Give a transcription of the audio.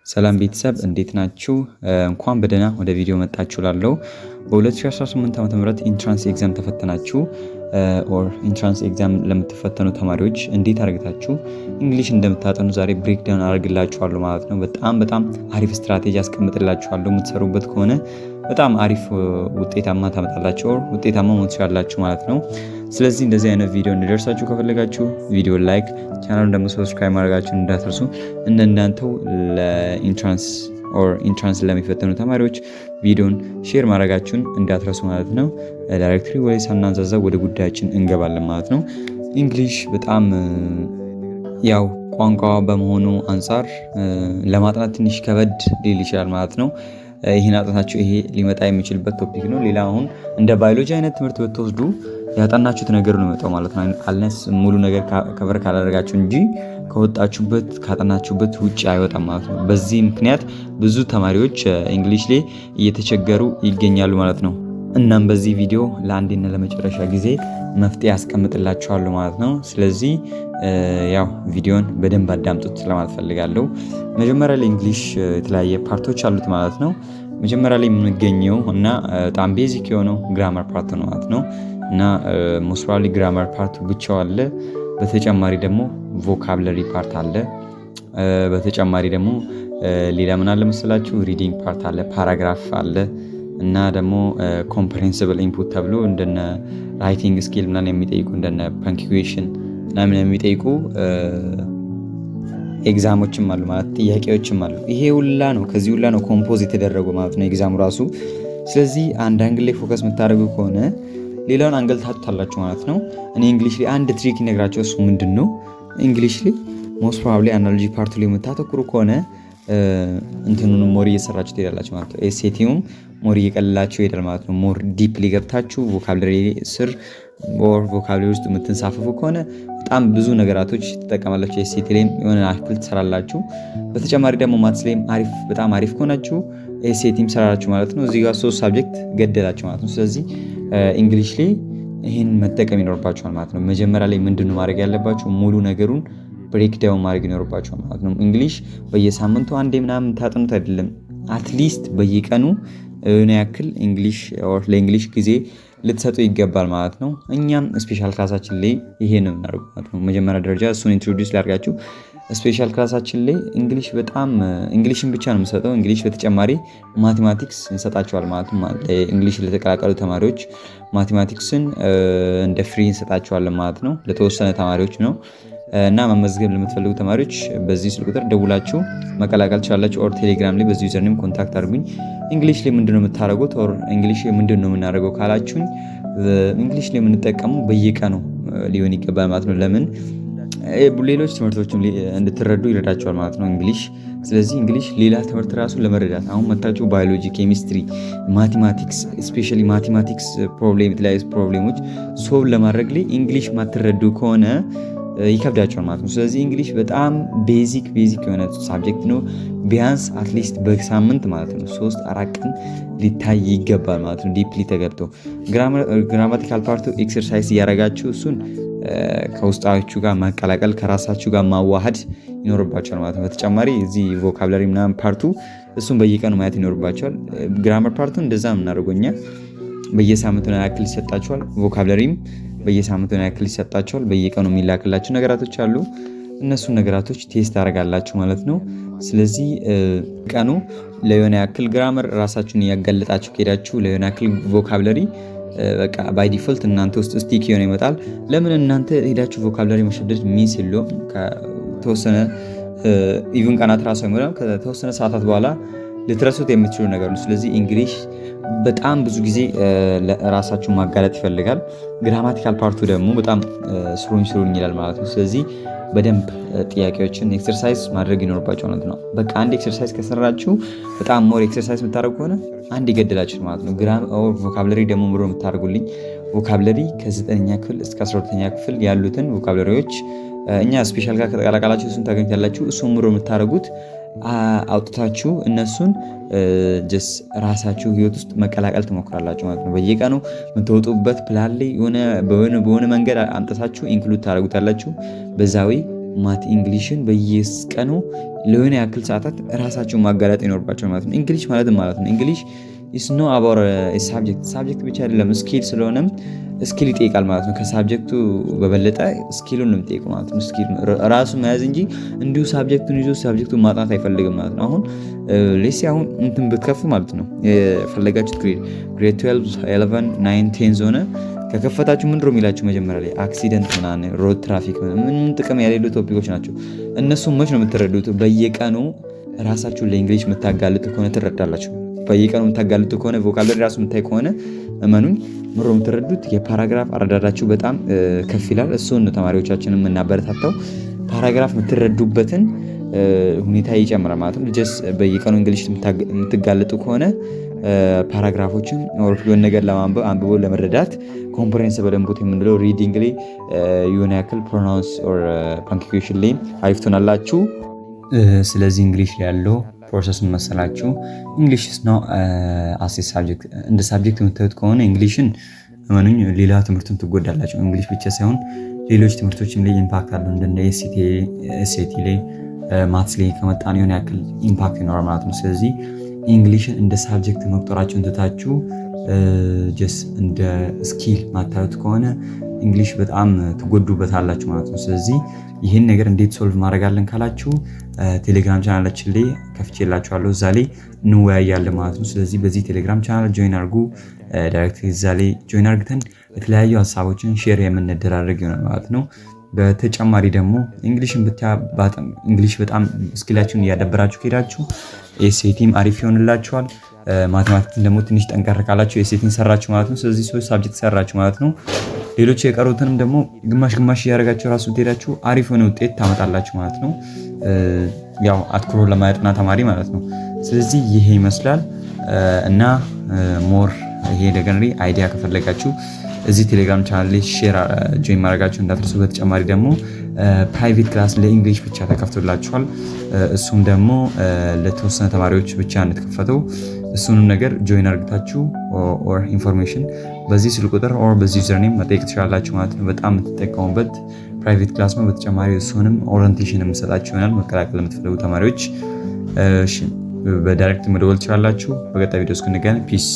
ሰላም ቤተሰብ እንዴት ናችሁ? እንኳን በደህና ወደ ቪዲዮ መጣችሁ ላለው በ2018 ዓ.ም ኢንትራንስ ኤግዛም ተፈተናችሁ ኦር ኢንትራንስ ኤግዛም ለምትፈተኑ ተማሪዎች እንዴት አድርጋችሁ እንግሊሽ እንደምታጠኑ ዛሬ ብሬክ ዳውን አድርግላችኋለሁ ማለት ነው። በጣም አሪፍ ስትራቴጂ አስቀምጥላችኋለሁ። የምትሰሩበት ከሆነ በጣም አሪፍ ውጤታማ ታመጣላችሁ ኦር ውጤታማ መሆን ትችላላችሁ ማለት ነው። ስለዚህ እንደዚህ አይነት ቪዲዮ እንዲደርሳችሁ ከፈለጋችሁ ቪዲዮ ላይክ፣ ቻናሉን ደግሞ ሰብስክራይብ ማድረጋችሁን እንዳትረሱ። እንደናንተው ኢንትራንስ ለሚፈተኑ ተማሪዎች ቪዲዮን ሼር ማድረጋችሁን እንዳትረሱ ማለት ነው። ዳይሬክትሊ ወይ ሳናንዛዛ ወደ ጉዳያችን እንገባለን ማለት ነው። እንግሊሽ በጣም ያው ቋንቋ በመሆኑ አንፃር ለማጥናት ትንሽ ከበድ ሊል ይችላል ማለት ነው። ይሄን አጥናችሁ ይሄ ሊመጣ የሚችልበት ቶፒክ ነው። ሌላ አሁን እንደ ባዮሎጂ አይነት ትምህርት ብትወስዱ ያጠናችሁት ነገር ነው የሚመጣው ማለት ነው። አልነስ ሙሉ ነገር ከበር ካላደረጋችሁ እንጂ ከወጣችሁበት ካጠናችሁበት ውጪ አይወጣም ማለት ነው። በዚህ ምክንያት ብዙ ተማሪዎች እንግሊሽ ላይ እየተቸገሩ ይገኛሉ ማለት ነው። እናም በዚህ ቪዲዮ ለአንዴና ለመጨረሻ ጊዜ መፍትሄ አስቀምጥላችኋለሁ ማለት ነው። ስለዚህ ያው ቪዲዮን በደንብ አዳምጡት ለማለት ፈልጋለሁ። መጀመሪያ ላይ እንግሊሽ የተለያየ ፓርቶች አሉት ማለት ነው። መጀመሪያ ላይ የምንገኘው እና በጣም ቤዚክ የሆነው ግራመር ፓርት ነው ማለት ነው። እና ሞስት ግራመር ፓርቱ ብቻው አለ። በተጨማሪ ደግሞ ቮካብለሪ ፓርት አለ። በተጨማሪ ደግሞ ሌላ ምን አለ መሰላችሁ? ሪዲንግ ፓርት አለ፣ ፓራግራፍ አለ እና ደግሞ ኮምፕሬሄንሲብል ኢንፑት ተብሎ እንደነ ራይቲንግ ስኪል ምናምን የሚጠይቁ እንደነ ፐንክቹዌሽን ምናምን የሚጠይቁ ኤግዛሞችም አሉ ማለት ጥያቄዎችም አሉ። ይሄ ሁላ ነው ከዚህ ሁላ ነው ኮምፖዝ የተደረገው ማለት ነው ኤግዛሙ ራሱ። ስለዚህ አንድ አንግል ላይ ፎከስ የምታደርጉ ከሆነ ሌላውን አንግል ታጡታላችሁ ማለት ነው። እኔ እንግሊሽ ላይ አንድ ትሪክ ይነግራችሁ። እሱ ምንድነው? እንግሊሽ ላይ ሞስት ፕሮባብሊ አናሎጂ ፓርቱ ላይ የምታተኩሩ ከሆነ እንትኑንም ሞር እየሰራችሁ ትሄዳላችሁ ማለት ነው። ኤስኤቲውም ሞር እየቀለላችሁ ይሄዳል ማለት ነው። ሞር ዲፕሊ ገብታችሁ ቮካብለሪ ስር ኦር ቮካብለሪ ውስጥ የምትንሳፈፉ ከሆነ በጣም ብዙ ነገራቶች ትጠቀማላችሁ። ኤስኤቲ ላይም የሆነ አክል ትሰራላችሁ። በተጨማሪ ደግሞ ማትስ ላይም በጣም አሪፍ ከሆናችሁ ኤስኤቲም ሰራላችሁ ማለት ነው። እዚህ ጋር 3 ሳብጀክት ገደላችሁ ማለት ነው። ስለዚህ እንግሊሽ ላይ ይህን መጠቀም ይኖርባችኋል ማለት ነው። መጀመሪያ ላይ ምንድነው ማድረግ ያለባችሁ? ሙሉ ነገሩን ብሬክ ዳውን ማድረግ ይኖርባችኋል ማለት ነው። እንግሊሽ በየሳምንቱ አንዴ ምናምን ታጥኑት አይደለም። አትሊስት በየቀኑ የሆነ ያክል እንግሊሽ ኦር ለእንግሊሽ ጊዜ ልትሰጡ ይገባል ማለት ነው። እኛም ስፔሻል ክላሳችን ላይ ይሄ ነው የምናደርገው ማለት ነው። መጀመሪያ ደረጃ እሱን ኢንትሮዲዩስ ላድርጋችሁ። ስፔሻል ክላሳችን ላይ እንግሊሽን ብቻ ነው የምሰጠው። እንግሊሽ በተጨማሪ ማቴማቲክስ እንሰጣቸዋል ማለት ነው። እንግሊሽ ለተቀላቀሉ ተማሪዎች ማቴማቲክስን እንደ ፍሪ እንሰጣቸዋለን ማለት ነው። ለተወሰነ ተማሪዎች ነው እና መመዝገብ ለምትፈልጉ ተማሪዎች በዚህ ስልክ ቁጥር ደውላችሁ መቀላቀል ትችላላችሁ። ኦር ቴሌግራም ላይ በዚህ ዩዘርኔም ኮንታክት አድርጉኝ። እንግሊሽ ላይ ምንድነው የምታደርጉት? ኦር እንግሊሽ ላይ ምንድነው የምናደርገው ካላችሁኝ እንግሊሽ ላይ የምንጠቀመው በየቀኑ ሊሆን ይገባል ማለት ነው። ለምን ሌሎች ትምህርቶችም እንድትረዱ ይረዳቸዋል ማለት ነው እንግሊሽ። ስለዚህ እንግሊሽ ሌላ ትምህርት ራሱ ለመረዳት አሁን መታችሁ ባዮሎጂ፣ ኬሚስትሪ፣ ማቴማቲክስ ስፔሻሊ ማቴማቲክስ ፕሮብሌም የተለያዩ ፕሮብሌሞች ሶልቭ ለማድረግ ላይ እንግሊሽ ማትረዱ ከሆነ ይከብዳቸዋል ማለት ነው። ስለዚህ እንግሊሽ በጣም ቤዚክ የሆነ ሳብጀክት ነው። ቢያንስ አትሊስት በሳምንት ማለት ነው 3-4 ቀን ሊታይ ይገባል ማለት ነው። ዲፕሊ ተገብቶ ግራማቲካል ፓርቱ ኤክሰርሳይዝ እያደረጋችሁ እሱን ከውስጣችሁ ጋር ማቀላቀል ከራሳችሁ ጋር ማዋሃድ ይኖርባቸዋል ማለት ነው። በተጨማሪ እዚህ ቮካብለሪ ምናምን ፓርቱ እሱን በየቀኑ ማየት ይኖርባቸዋል። ግራመር ፓርቱ እንደዛ የምናደርገው እኛ በየሳምንቱ ያክል ይሰጣቸዋል። ቮካብለሪም በየሳምንቱ ያክል ይሰጣቸዋል። በየቀኑ የሚላክላችሁ ነገራቶች አሉ። እነሱን ነገራቶች ቴስት አደርጋላችሁ ማለት ነው። ስለዚህ ቀኑ ለየሆነ ያክል ግራመር ራሳችሁን እያጋለጣችሁ ከሄዳችሁ ለየሆነ ያክል ቮካብለሪ በቃ ባይ ዲፎልት እናንተ ውስጥ ስቲክ የሆነ ይመጣል። ለምን እናንተ ሄዳችሁ ቮካብለሪ መሸደድ ሚስ የለውም። ከተወሰነ ኢቭን ቀናት ራሱ አይሞላም። ከተወሰነ ሰዓታት በኋላ ልትረሱት የምትችሉ ነገር ነው። ስለዚህ እንግሊሽ በጣም ብዙ ጊዜ ለራሳችሁ ማጋለጥ ይፈልጋል። ግራማቲካል ፓርቱ ደግሞ በጣም ስሩኝ ይላል ማለት ነው። ስለዚህ በደንብ ጥያቄዎችን ኤክሰርሳይዝ ማድረግ ይኖርባቸው ማለት ነው። በቃ አንድ ኤክሰርሳይዝ ከሰራችሁ በጣም ሞር ኤክሰርሳይዝ የምታደርጉ ከሆነ አንድ ይገድላችሁ ማለት ነው። ቮካብለሪ ደግሞ ምሮ የምታደርጉልኝ ቮካብለሪ ከ9ኛ ክፍል እስከ 12ኛ ክፍል ያሉትን ቮካብለሪዎች እኛ ስፔሻል ጋር ከተቀላቀላችሁ እሱን ታገኙታላችሁ። እሱን ምሮ የምታደርጉት አውጥታችሁ እነሱን ጀስ ራሳችሁ ህይወት ውስጥ መቀላቀል ትሞክራላችሁ ማለት ነው። በየቀኑ የምትወጡበት ፕላን ላይ በሆነ መንገድ አምጥታችሁ ኢንክሉድ ታደርጉታላችሁ። በዛዊ ማት ኢንግሊሽን በየቀኑ ለሆነ ያክል ሰዓታት ራሳቸውን ማጋለጥ ይኖርባቸው ማለት ነው። እንግሊሽ ማለት ነው እንግሊሽ ኢስ ኖ አባውት ሳብጀክት ብቻ አይደለም ስኪል ስለሆነም ስኪል ይጠይቃል ማለት ነው። ከሳብጀክቱ በበለጠ ስኪሉን ነው የሚጠይቀው ማለት ነው። ስኪል ራሱ መያዝ እንጂ እንዲሁ ሳብጀክቱን ይዞ ሳብጀክቱን ማጥናት አይፈልግም ማለት ነው። አሁን ሌሲ አሁን እንትን ብትከፉ ማለት ነው የፈለጋችሁት ግሬድ 12 11 9 10 ሆነ ከከፈታችሁ ምንድን ነው የሚላችሁ መጀመሪያ ላይ አክሲደንት ምናምን ሮድ ትራፊክ ምንም ጥቅም የሌሉ ቶፒኮች ናቸው። እነሱም መች ነው የምትረዱት? በየቀኑ ራሳችሁን ለእንግሊሽ የምታጋልጡ ከሆነ ትረዳላችሁ። በየቀኑ የምታጋልጡ ከሆነ ቮካብለሪ ራሱ የምታይ ከሆነ እመኑኝ ምሮ የምትረዱት። የፓራግራፍ አረዳዳችሁ በጣም ከፍ ይላል። እሱን ነው ተማሪዎቻችንን የምናበረታታው። ፓራግራፍ የምትረዱበትን ሁኔታ ይጨምራል ማለት ነው። ጀስ በየቀኑ እንግሊሽ የምትጋለጡ ከሆነ ፓራግራፎችን ኦርፍሎን ነገር ለማንበብ አንብቦ ለመረዳት ኮምፕሬንሲብል ኢንፑት የምንለው ሪዲንግ ላይ የሆነ ያክል ፕሮናውንስ ኦር ፓንክቹዌሽን ላይ አሪፍ ትሆናላችሁ። ስለዚህ እንግሊሽ ያለው ፕሮሰሱን መሰላችሁ እንግሊሽ ነው አስ ሳብጀክት እንደ ሳብጀክት የምታዩት ከሆነ እንግሊሽን እመኑኝ ሌላ ትምህርቱን ትጎዳላችሁ። እንግሊሽ ብቻ ሳይሆን ሌሎች ትምህርቶችም ላይ ኢምፓክት አለው። እንደ ኤስኤቲ ላይ ማትስ ላይ ከመጣን የሆነ ያክል ኢምፓክት ይኖራል ማለት ነው። ስለዚህ እንግሊሽን እንደ ሳብጀክት መቁጠራችሁን ትታችሁ ጀስ እንደ ስኪል ማታዩት ከሆነ እንግሊሽ በጣም ትጎዱበታላችሁ ማለት ነው። ስለዚህ ይህን ነገር እንዴት ሶልቭ ማድረጋለን ካላችሁ ቴሌግራም ቻናላችን ላይ ከፍቼላችኋለሁ። እዛ ላይ እንወያያለን ማለት ነው። ስለዚህ በዚህ ቴሌግራም ቻናል ጆይን አድርጉ። ዳይሬክት እዛ ላይ ጆይን አድርግተን የተለያዩ ሀሳቦችን ሼር የምንደራረግ ይሆናል ማለት ነው። በተጨማሪ ደግሞ እንግሊሽ በጣም ስኪላችሁን እያዳበራችሁ ከሄዳችሁ ኤስኤቲም አሪፍ ይሆንላችኋል። ማቴማቲክን ደግሞ ትንሽ ጠንከር ካላችሁ ኤስኤቲን ሰራችሁ ማለት ነው። ስለዚህ ሶስት ሳብጀክት ሰራችሁ ማለት ነው። ሌሎች የቀሩትንም ደግሞ ግማሽ እያደረጋችሁ ራሱ ትሄዳችሁ አሪፍ የሆነ ውጤት ታመጣላችሁ ማለት ነው። ያው አትኩሮ ለማያጥና ተማሪ ማለት ነው። ስለዚህ ይሄ ይመስላል እና ሞር ይሄ ነገር አይዲያ ከፈለጋችሁ እዚህ ቴሌግራም ቻናል ላይ ሼር ጆይን ማድረጋችሁ እንዳትረሱ። በተጨማሪ ደግሞ ፕራይቬት ክላስ ለእንግሊሽ ብቻ ተከፍቶላችኋል። እሱም ደግሞ ለተወሰነ ተማሪዎች ብቻ እንድትከፈተው እሱንም ነገር ጆይን አድርጋችሁ ኦር ኢንፎርሜሽን በዚህ ስልክ ቁጥር ኦር በዚህ ዩዘርኔም መጠየቅ ትችላላችሁ ማለት ነው። በጣም የምትጠቀሙበት ፕራይቬት ክላስ ነው። በተጨማሪ እሱንም ኦሪንቴሽን የምሰጣችሁ ይሆናል። መቀላቀል የምትፈልጉ ተማሪዎች በዳይሬክት መደወል ትችላላችሁ። በቀጣይ ቪዲዮ እስክንገናኝ ፒስ